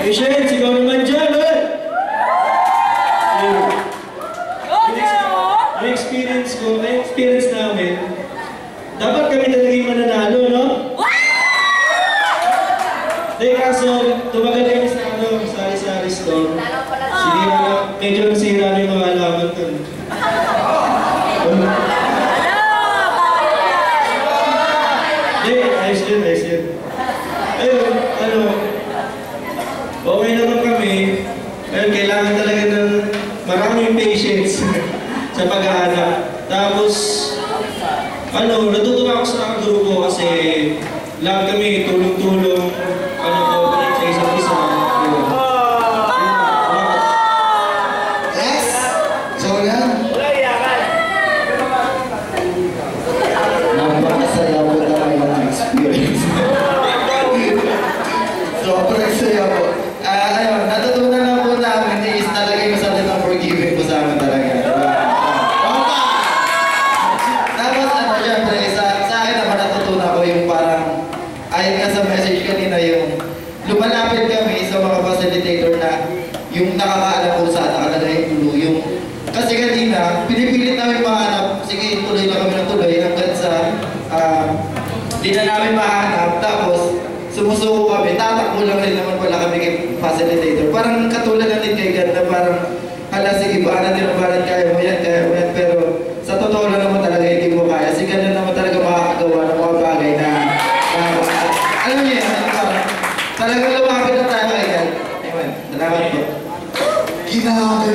Patience, ikaw naman dyan, eh! Yung experience namin, dapat kami talaga yung mananalo, no? Hindi, kaso, tumagal kami sa sari-sari store. Medyo nasira na yung mga alaman dun. Hindi, ayos yun. Ayun, okay naman kami. Ayun, kailangan talaga ng maraming patience sa pag-aanap. Tapos, natutuwa ako sa grupo kasi lahat kami tulong-tulong, sa isa't isa. Yes! So yan. Napakasaya po talaga ng experience. Sobrang saya po. Natutunan na po namin is talaga yung masalit ng forgiving po sa amin talaga. Tapos syempre, sa akin naman natutunan ko yung parang, ayon nga sa message kanina, yung lumalapit kami sa mga facilitator na yung nakakaalam kung saan nakalagay yung clue. Yung, kasi kanina, pinipilit namin mahanap, sige, tuloy na kami ng tuloy hanggang sa di na namin mahanap. Tapos, sumusuko kami, tatakbo lang rin naman pala kami kay facilitator. Parang katulad natin kay God na parang, hala, sige, baka natin ang balat, kaya mo yan. Pero sa totoo lang naman talaga hindi mo kaya. Si God na naman talaga makakagawa ng mga bagay na, alam niyo yan, talagang lumapit na tayo kay God. Amen. Salamat po. Ginagawa